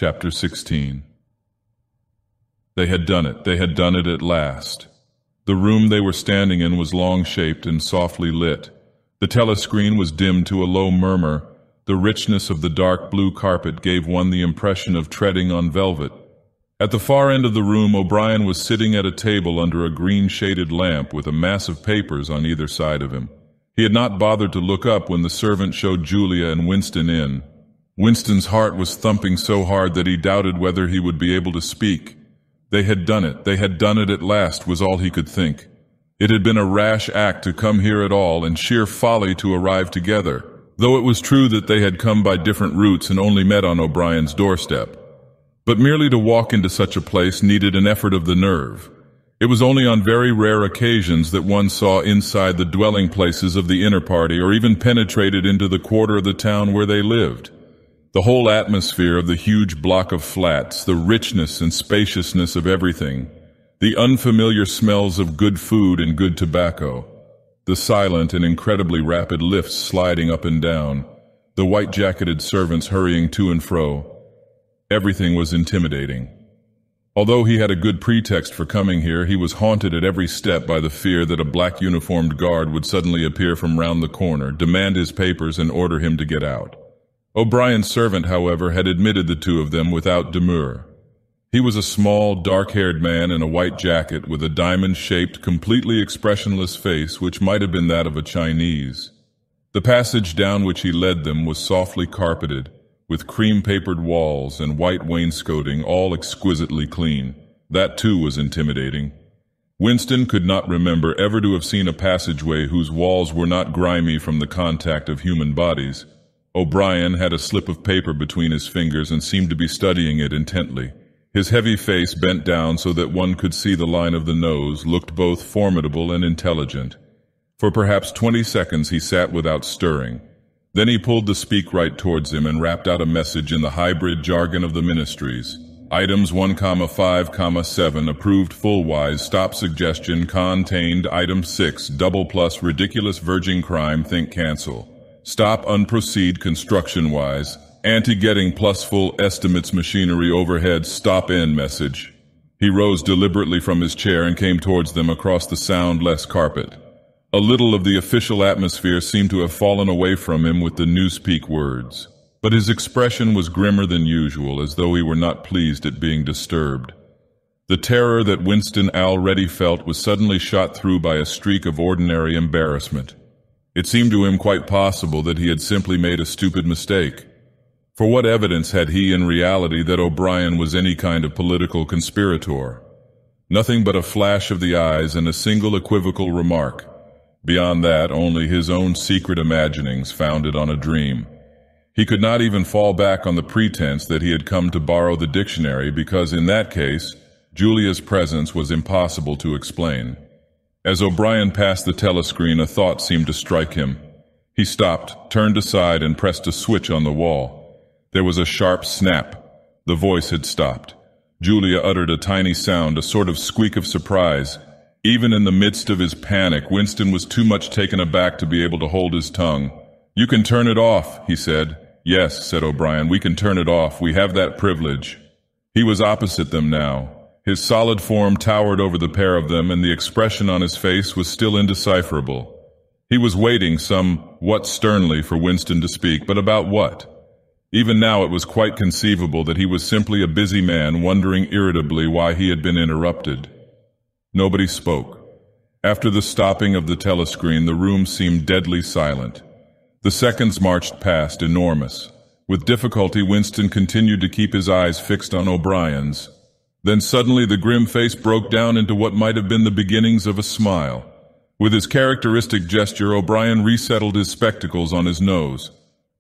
Chapter 16. They had done it. They had done it at last. The room they were standing in was long-shaped and softly lit. The telescreen was dimmed to a low murmur. The richness of the dark blue carpet gave one the impression of treading on velvet. At the far end of the room, O'Brien was sitting at a table under a green-shaded lamp with a mass of papers on either side of him. He had not bothered to look up when the servant showed Julia and Winston in. Winston's heart was thumping so hard that he doubted whether he would be able to speak. They had done it. They had done it at last, was all he could think. It had been a rash act to come here at all, and sheer folly to arrive together, though it was true that they had come by different routes and only met on O'Brien's doorstep. But merely to walk into such a place needed an effort of the nerve. It was only on very rare occasions that one saw inside the dwelling places of the inner party or even penetrated into the quarter of the town where they lived. The whole atmosphere of the huge block of flats, the richness and spaciousness of everything, the unfamiliar smells of good food and good tobacco, the silent and incredibly rapid lifts sliding up and down, the white-jacketed servants hurrying to and fro. Everything was intimidating. Although he had a good pretext for coming here, he was haunted at every step by the fear that a black-uniformed guard would suddenly appear from round the corner, demand his papers, and order him to get out. O'Brien's servant, however, had admitted the two of them without demur. He was a small, dark-haired man in a white jacket with a diamond-shaped, completely expressionless face which might have been that of a Chinese. The passage down which he led them was softly carpeted, with cream-papered walls and white wainscoting, all exquisitely clean. That, too, was intimidating. Winston could not remember ever to have seen a passageway whose walls were not grimy from the contact of human bodies. O'Brien had a slip of paper between his fingers and seemed to be studying it intently. His heavy face, bent down so that one could see the line of the nose, looked both formidable and intelligent. For perhaps 20 seconds he sat without stirring. Then he pulled the speak right towards him and rapped out a message in the hybrid jargon of the ministries. Items 1,5,7 approved full-wise, stop suggestion, contained. Item 6, double plus ridiculous virgin crime, think cancel. Stop unproceed construction-wise, anti-getting plus full estimates machinery overhead, stop end message. He rose deliberately from his chair and came towards them across the soundless carpet. A little of the official atmosphere seemed to have fallen away from him with the newspeak words, but his expression was grimmer than usual, as though he were not pleased at being disturbed. The terror that Winston already felt was suddenly shot through by a streak of ordinary embarrassment. It seemed to him quite possible that he had simply made a stupid mistake. For what evidence had he in reality that O'Brien was any kind of political conspirator? Nothing but a flash of the eyes and a single equivocal remark. Beyond that, only his own secret imaginings founded on a dream. He could not even fall back on the pretense that he had come to borrow the dictionary because, in that case, Julia's presence was impossible to explain. As O'Brien passed the telescreen, a thought seemed to strike him. He stopped, turned aside, and pressed a switch on the wall. There was a sharp snap. The voice had stopped. Julia uttered a tiny sound, a sort of squeak of surprise. Even in the midst of his panic, Winston was too much taken aback to be able to hold his tongue. "You can turn it off," he said. "Yes," said O'Brien, "we can turn it off. We have that privilege." He was opposite them now. His solid form towered over the pair of them, and the expression on his face was still indecipherable. He was waiting somewhat sternly for Winston to speak, but about what? Even now it was quite conceivable that he was simply a busy man wondering irritably why he had been interrupted. Nobody spoke. After the stopping of the telescreen, the room seemed deadly silent. The seconds marched past, enormous. With difficulty, Winston continued to keep his eyes fixed on O'Brien's. Then suddenly the grim face broke down into what might have been the beginnings of a smile. With his characteristic gesture, O'Brien resettled his spectacles on his nose.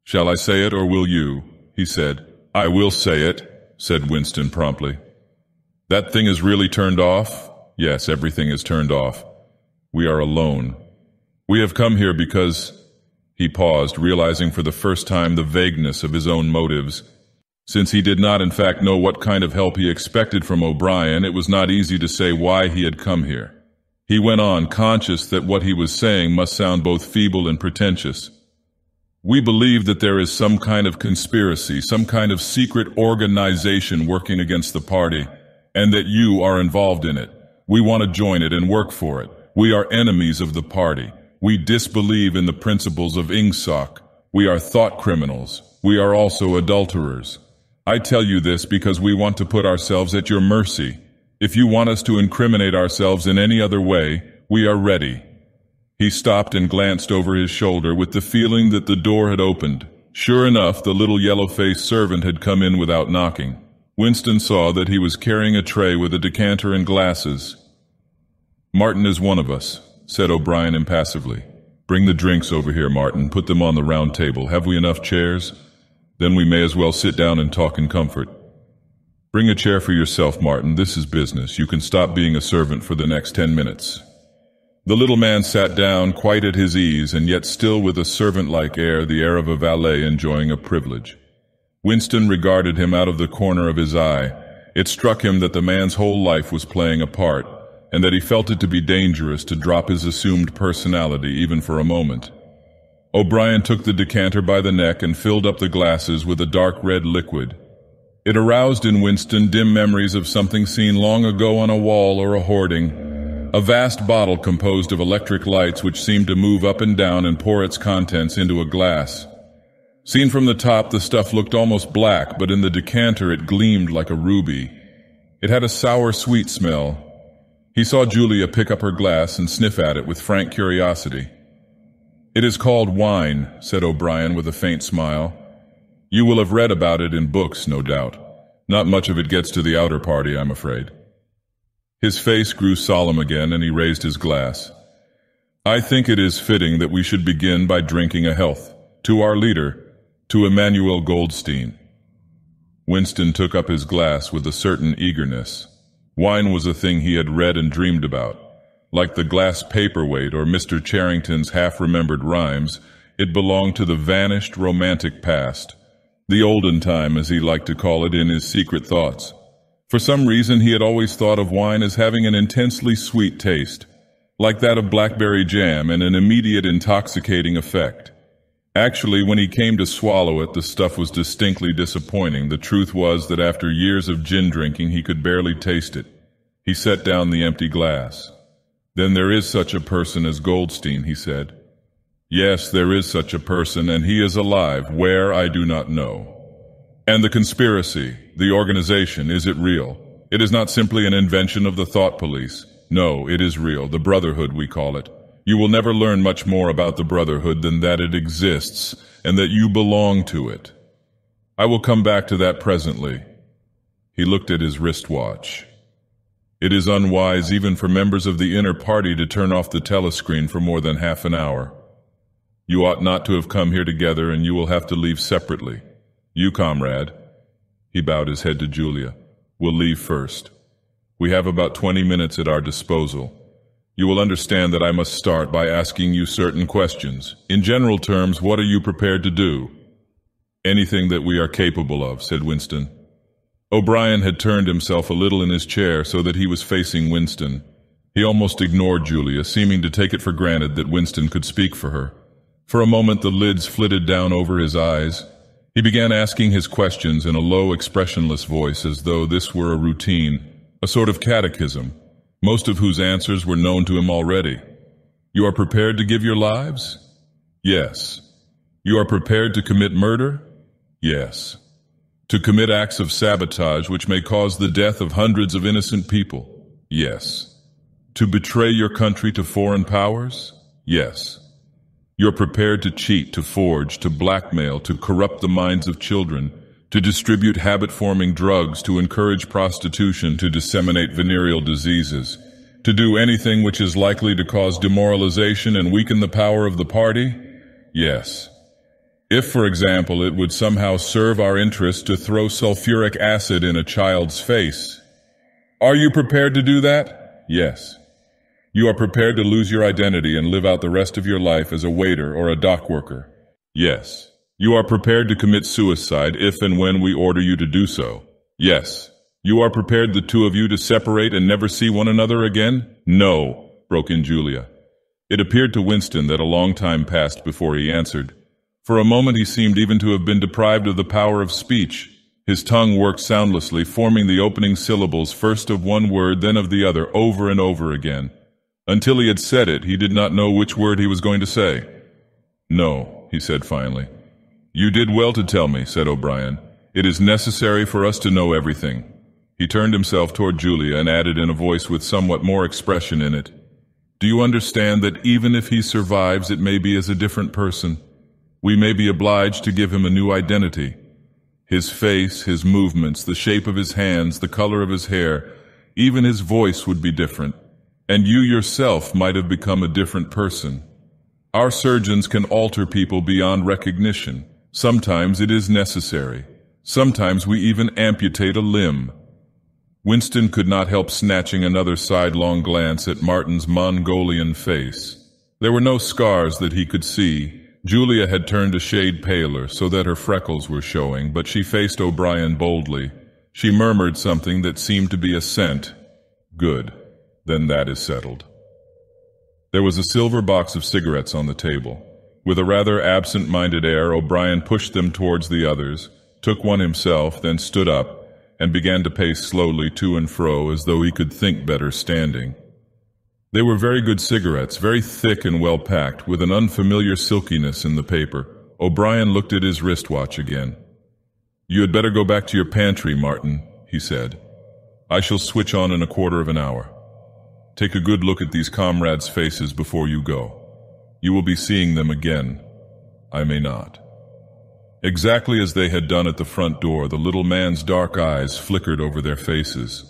"Shall I say it, or will you?" he said. "I will say it," said Winston promptly. "That thing is really turned off?" "Yes, everything is turned off. We are alone. We have come here because—" He paused, realizing for the first time the vagueness of his own motives. Since he did not in fact know what kind of help he expected from O'Brien, it was not easy to say why he had come here. He went on, conscious that what he was saying must sound both feeble and pretentious. We believe that there is some kind of conspiracy, some kind of secret organization working against the party, and that you are involved in it. We want to join it and work for it. We are enemies of the party. We disbelieve in the principles of Ingsoc. We are thought criminals. We are also adulterers. I tell you this because we want to put ourselves at your mercy. If you want us to incriminate ourselves in any other way, we are ready." He stopped and glanced over his shoulder with the feeling that the door had opened. Sure enough, the little yellow-faced servant had come in without knocking. Winston saw that he was carrying a tray with a decanter and glasses. "Martin is one of us," said O'Brien impassively. "Bring the drinks over here, Martin. Put them on the round table. Have we enough chairs? Then we may as well sit down and talk in comfort." "Bring a chair for yourself, Martin. This is business. You can stop being a servant for the next 10 minutes. The little man sat down, quite at his ease, and yet still with a servant-like air, the air of a valet enjoying a privilege. Winston regarded him out of the corner of his eye. It struck him that the man's whole life was playing a part, and that he felt it to be dangerous to drop his assumed personality even for a moment. O'Brien took the decanter by the neck and filled up the glasses with a dark red liquid. It aroused in Winston dim memories of something seen long ago on a wall or a hoarding. A vast bottle composed of electric lights which seemed to move up and down and pour its contents into a glass. Seen from the top, the stuff looked almost black, but in the decanter it gleamed like a ruby. It had a sour, sweet smell. He saw Julia pick up her glass and sniff at it with frank curiosity. "It is called wine," said O'Brien with a faint smile. "You will have read about it in books, no doubt. Not much of it gets to the outer party, I'm afraid." His face grew solemn again, and he raised his glass. "I think it is fitting that we should begin by drinking a health. To our leader, to Emmanuel Goldstein." Winston took up his glass with a certain eagerness. Wine was a thing he had read and dreamed about. Like the glass paperweight or Mr. Charrington's half-remembered rhymes, it belonged to the vanished romantic past, the olden time as he liked to call it in his secret thoughts. For some reason he had always thought of wine as having an intensely sweet taste, like that of blackberry jam, and an immediate intoxicating effect. Actually, when he came to swallow it, the stuff was distinctly disappointing. The truth was that after years of gin drinking he could barely taste it. He set down the empty glass. "Then there is such a person as Goldstein," he said. "Yes, there is such a person, and he is alive. Where, I do not know." "And the conspiracy, the organization, is it real? It is not simply an invention of the thought police. No, it is real, the Brotherhood we call it. You will never learn much more about the Brotherhood than that it exists, and that you belong to it. I will come back to that presently." He looked at his wristwatch. "It is unwise even for members of the inner party to turn off the telescreen for more than half an hour. You ought not to have come here together, and you will have to leave separately. You, comrade," he bowed his head to Julia, "will leave first. We have about 20 minutes at our disposal. You will understand that I must start by asking you certain questions. In general terms, what are you prepared to do?" "Anything that we are capable of," said Winston. O'Brien had turned himself a little in his chair so that he was facing Winston. He almost ignored Julia, seeming to take it for granted that Winston could speak for her. For a moment the lids flitted down over his eyes. He began asking his questions in a low, expressionless voice, as though this were a routine, a sort of catechism, most of whose answers were known to him already. "You are prepared to give your lives?" "Yes." "You are prepared to commit murder?" "Yes." "To commit acts of sabotage which may cause the death of hundreds of innocent people?" "Yes." "To betray your country to foreign powers?" "Yes." "You're prepared to cheat, to forge, to blackmail, to corrupt the minds of children, to distribute habit-forming drugs, to encourage prostitution, to disseminate venereal diseases, to do anything which is likely to cause demoralization and weaken the power of the party?" "Yes." "If, for example, it would somehow serve our interest to throw sulfuric acid in a child's face?" "Are you prepared to do that?" "Yes." "You are prepared to lose your identity and live out the rest of your life as a waiter or a dock worker?" "Yes." "You are prepared to commit suicide if and when we order you to do so?" "Yes." "You are prepared, the two of you, to separate and never see one another again?" "No," broke in Julia. It appeared to Winston that a long time passed before he answered. For a moment he seemed even to have been deprived of the power of speech. His tongue worked soundlessly, forming the opening syllables first of one word, then of the other, over and over again. Until he had said it, he did not know which word he was going to say. "No," he said finally. "You did well to tell me," said O'Brien. "It is necessary for us to know everything." He turned himself toward Julia and added in a voice with somewhat more expression in it, "Do you understand that even if he survives, it may be as a different person? We may be obliged to give him a new identity. His face, his movements, the shape of his hands, the color of his hair, even his voice would be different. And you yourself might have become a different person. Our surgeons can alter people beyond recognition. Sometimes it is necessary. Sometimes we even amputate a limb." Winston could not help snatching another sidelong glance at Martin's Mongolian face. There were no scars that he could see. Julia had turned a shade paler so that her freckles were showing, but she faced O'Brien boldly. She murmured something that seemed to be assent. "Good. Then that is settled." There was a silver box of cigarettes on the table. With a rather absent-minded air, O'Brien pushed them towards the others, took one himself, then stood up, and began to pace slowly to and fro as though he could think better standing. They were very good cigarettes, very thick and well-packed, with an unfamiliar silkiness in the paper. O'Brien looked at his wristwatch again. "You had better go back to your pantry, Martin," he said. "I shall switch on in a quarter of an hour. Take a good look at these comrades' faces before you go. You will be seeing them again. I may not." Exactly as they had done at the front door, the little man's dark eyes flickered over their faces.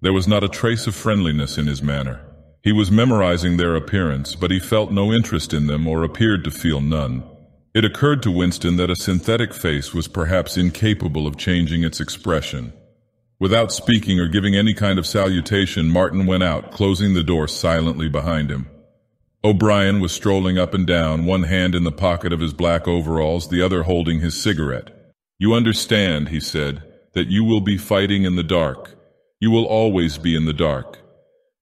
There was not a trace of friendliness in his manner. He was memorizing their appearance, but he felt no interest in them or appeared to feel none. It occurred to Winston that a synthetic face was perhaps incapable of changing its expression. Without speaking or giving any kind of salutation, Martin went out, closing the door silently behind him. O'Brien was strolling up and down, one hand in the pocket of his black overalls, the other holding his cigarette. "You understand," he said, "that you will be fighting in the dark. You will always be in the dark.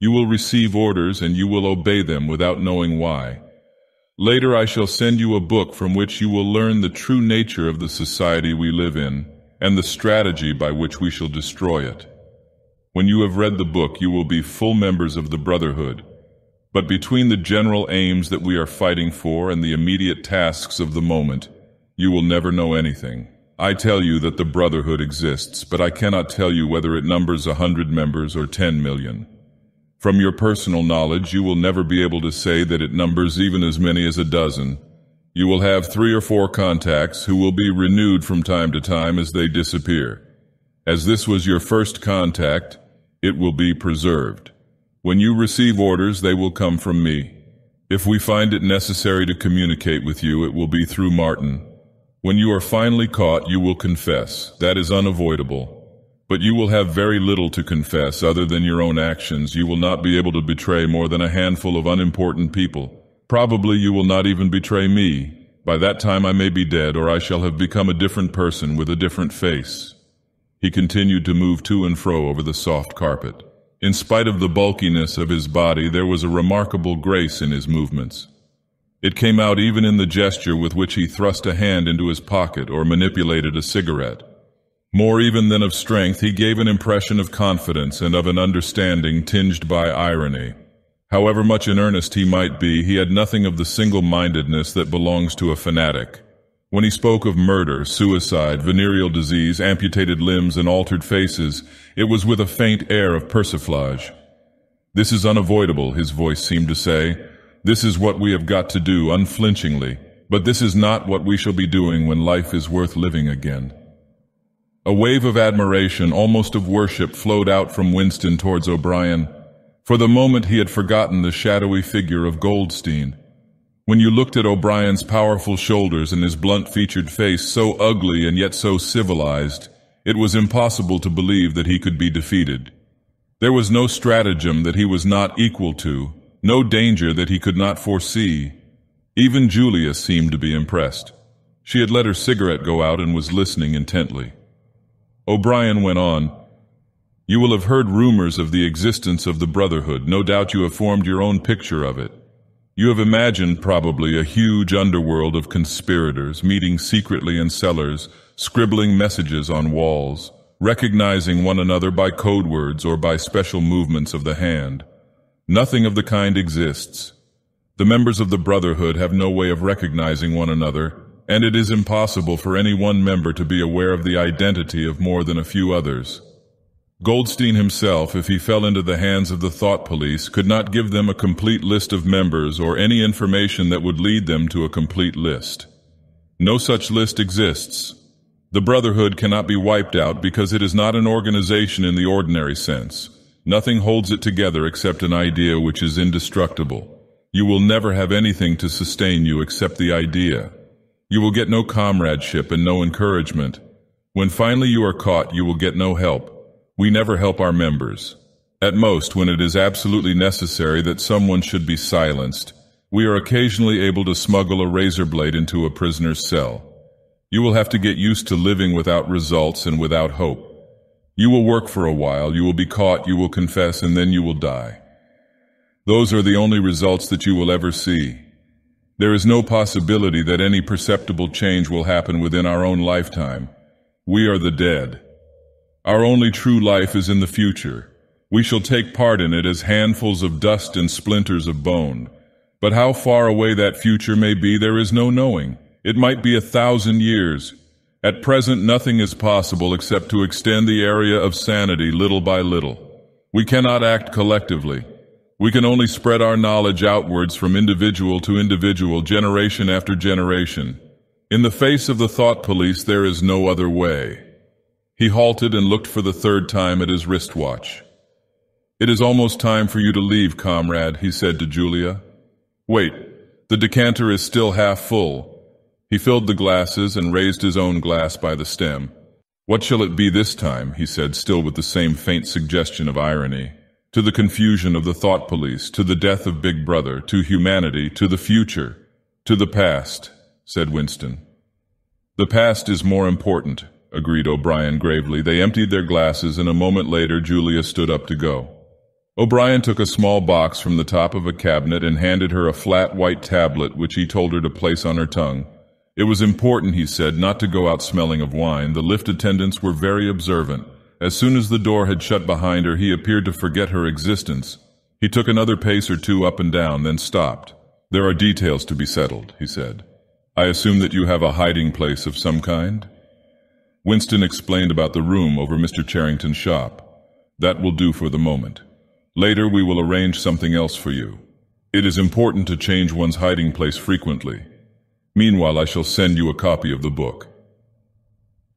You will receive orders and you will obey them without knowing why. Later I shall send you a book from which you will learn the true nature of the society we live in and the strategy by which we shall destroy it. When you have read the book, you will be full members of the Brotherhood. But between the general aims that we are fighting for and the immediate tasks of the moment, you will never know anything. I tell you that the Brotherhood exists, but I cannot tell you whether it numbers 100 members or 10 million. From your personal knowledge, you will never be able to say that it numbers even as many as a dozen. You will have 3 or 4 contacts who will be renewed from time to time as they disappear. As this was your first contact, it will be preserved. When you receive orders, they will come from me. If we find it necessary to communicate with you, it will be through Martin. When you are finally caught, you will confess. That is unavoidable. But you will have very little to confess other than your own actions. You will not be able to betray more than a handful of unimportant people. Probably you will not even betray me. By that time I may be dead, or I shall have become a different person with a different face." He continued to move to and fro over the soft carpet. In spite of the bulkiness of his body, there was a remarkable grace in his movements. It came out even in the gesture with which he thrust a hand into his pocket or manipulated a cigarette. More even than of strength, he gave an impression of confidence and of an understanding tinged by irony. However much in earnest he might be, he had nothing of the single-mindedness that belongs to a fanatic. When he spoke of murder, suicide, venereal disease, amputated limbs, and altered faces, it was with a faint air of persiflage. "This is unavoidable," his voice seemed to say. "This is what we have got to do unflinchingly, but this is not what we shall be doing when life is worth living again." A wave of admiration, almost of worship, flowed out from Winston towards O'Brien. For the moment he had forgotten the shadowy figure of Goldstein. When you looked at O'Brien's powerful shoulders and his blunt-featured face, so ugly and yet so civilized, it was impossible to believe that he could be defeated. There was no stratagem that he was not equal to, no danger that he could not foresee. Even Julia seemed to be impressed. She had let her cigarette go out and was listening intently. O'Brien went on, "You will have heard rumors of the existence of the Brotherhood. No doubt you have formed your own picture of it. You have imagined probably a huge underworld of conspirators meeting secretly in cellars, scribbling messages on walls, recognizing one another by code words or by special movements of the hand. Nothing of the kind exists. The members of the Brotherhood have no way of recognizing one another, and it is impossible for any one member to be aware of the identity of more than a few others. Goldstein himself, if he fell into the hands of the thought police, could not give them a complete list of members or any information that would lead them to a complete list. No such list exists. The Brotherhood cannot be wiped out because it is not an organization in the ordinary sense. Nothing holds it together except an idea which is indestructible. You will never have anything to sustain you except the idea. You will get no comradeship and no encouragement. When finally you are caught, you will get no help. We never help our members. At most, when it is absolutely necessary that someone should be silenced, we are occasionally able to smuggle a razor blade into a prisoner's cell. You will have to get used to living without results and without hope. You will work for a while, you will be caught, you will confess, and then you will die. Those are the only results that you will ever see. There is no possibility that any perceptible change will happen within our own lifetime. We are the dead. Our only true life is in the future. We shall take part in it as handfuls of dust and splinters of bone. But how far away that future may be, there is no knowing. It might be 1,000 years. At present, nothing is possible except to extend the area of sanity little by little. We cannot act collectively. We can only spread our knowledge outwards from individual to individual, generation after generation. In the face of the thought police, there is no other way. He halted and looked for the third time at his wristwatch. "It is almost time for you to leave, comrade," he said to Julia. "Wait, the decanter is still half full." He filled the glasses and raised his own glass by the stem. "What shall it be this time?" he said, still with the same faint suggestion of irony. "To the confusion of the thought police, to the death of Big Brother, to humanity, to the future, to the past," said Winston. "The past is more important," agreed O'Brien gravely. They emptied their glasses, and a moment later Julia stood up to go. O'Brien took a small box from the top of a cabinet and handed her a flat white tablet which he told her to place on her tongue. It was important, he said, not to go out smelling of wine. The lift attendants were very observant. As soon as the door had shut behind her, he appeared to forget her existence. He took another pace or two up and down, then stopped. "There are details to be settled," he said. "I assume that you have a hiding place of some kind?" Winston explained about the room over Mr. Charrington's shop. "That will do for the moment. Later we will arrange something else for you. It is important to change one's hiding place frequently. Meanwhile, I shall send you a copy of the book."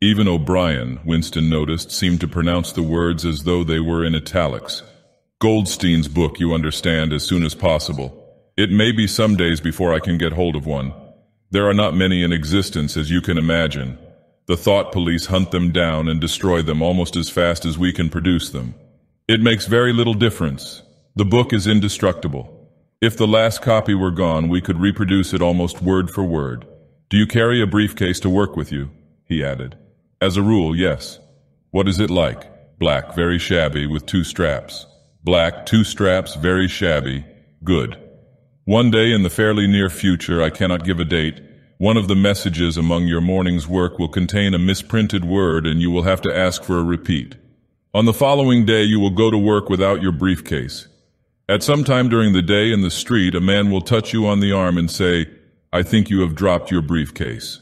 Even O'Brien, Winston noticed, seemed to pronounce the words as though they were in italics. "Goldstein's book, you understand, as soon as possible. It may be some days before I can get hold of one. There are not many in existence, as you can imagine. The thought police hunt them down and destroy them almost as fast as we can produce them. It makes very little difference. The book is indestructible. If the last copy were gone, we could reproduce it almost word for word. Do you carry a briefcase to work with you?" he added. "As a rule, yes." "What is it like?" "Black, very shabby, with 2 straps." "Black, 2 straps, very shabby. Good. One day in the fairly near future, I cannot give a date, one of the messages among your morning's work will contain a misprinted word and you will have to ask for a repeat. On the following day you will go to work without your briefcase. At some time during the day in the street, a man will touch you on the arm and say, 'I think you have dropped your briefcase.'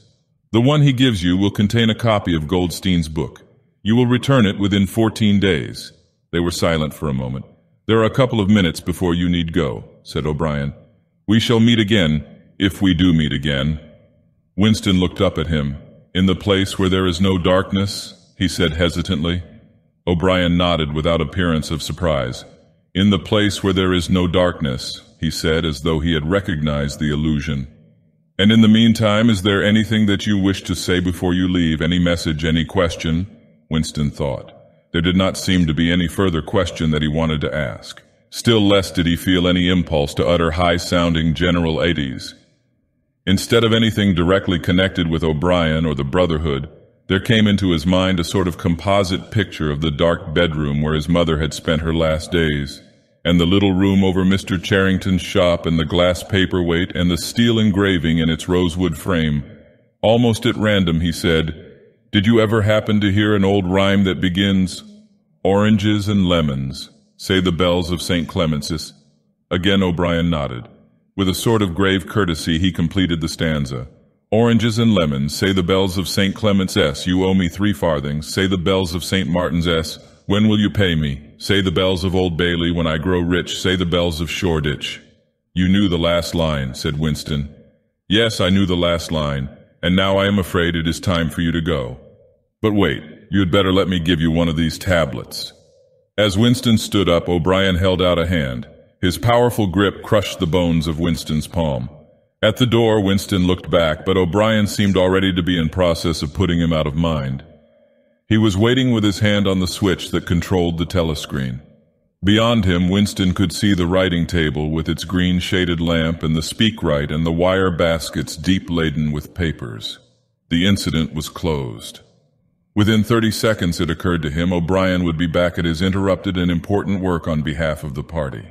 The one he gives you will contain a copy of Goldstein's book. You will return it within 14 days. They were silent for a moment. "There are a couple of minutes before you need go," said O'Brien. "We shall meet again, if we do meet again." Winston looked up at him. "In the place where there is no darkness?" he said hesitantly. O'Brien nodded without appearance of surprise. "In the place where there is no darkness," he said, as though he had recognized the allusion. "And in the meantime, is there anything that you wish to say before you leave? Any message, any question?" Winston thought. There did not seem to be any further question that he wanted to ask. Still less did he feel any impulse to utter high-sounding generalities. Instead of anything directly connected with O'Brien or the Brotherhood, there came into his mind a sort of composite picture of the dark bedroom where his mother had spent her last days. and the little room over Mr. Charrington's shop, and the glass paperweight, and the steel engraving in its rosewood frame. Almost at random, he said, "Did you ever happen to hear an old rhyme that begins, 'Oranges and lemons, say the bells of St. Clement's'?" Again O'Brien nodded. With a sort of grave courtesy he completed the stanza. "Oranges and lemons, say the bells of St. Clement's S. You owe me 3 farthings, say the bells of St. Martin's S. When will you pay me? Say the bells of Old Bailey. When I grow rich, say the bells of Shoreditch." "You knew the last line," said Winston. "Yes, I knew the last line, and now I am afraid it is time for you to go. But wait, you had better let me give you one of these tablets." As Winston stood up, O'Brien held out a hand. His powerful grip crushed the bones of Winston's palm. At the door, Winston looked back, but O'Brien seemed already to be in process of putting him out of mind. He was waiting with his hand on the switch that controlled the telescreen. Beyond him, Winston could see the writing table with its green-shaded lamp and the speakwrite and the wire baskets deep laden with papers. The incident was closed. Within 30 seconds, it occurred to him, O'Brien would be back at his interrupted and important work on behalf of the party.